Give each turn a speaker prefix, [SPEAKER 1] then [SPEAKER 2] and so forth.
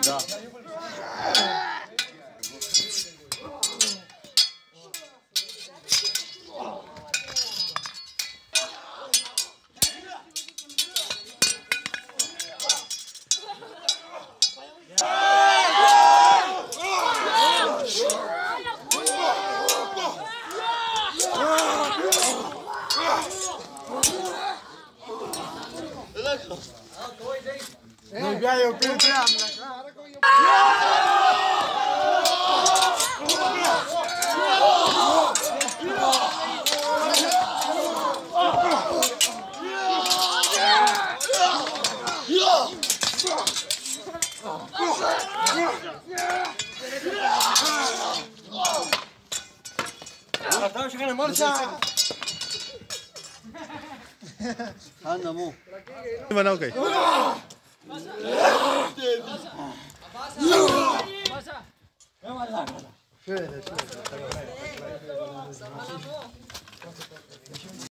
[SPEAKER 1] Da.
[SPEAKER 2] Nu bea eu pe treabă.
[SPEAKER 1] Adam și care marșa. Anda, mu.
[SPEAKER 3] Vă n-au căi.
[SPEAKER 2] Şöyle şöyle.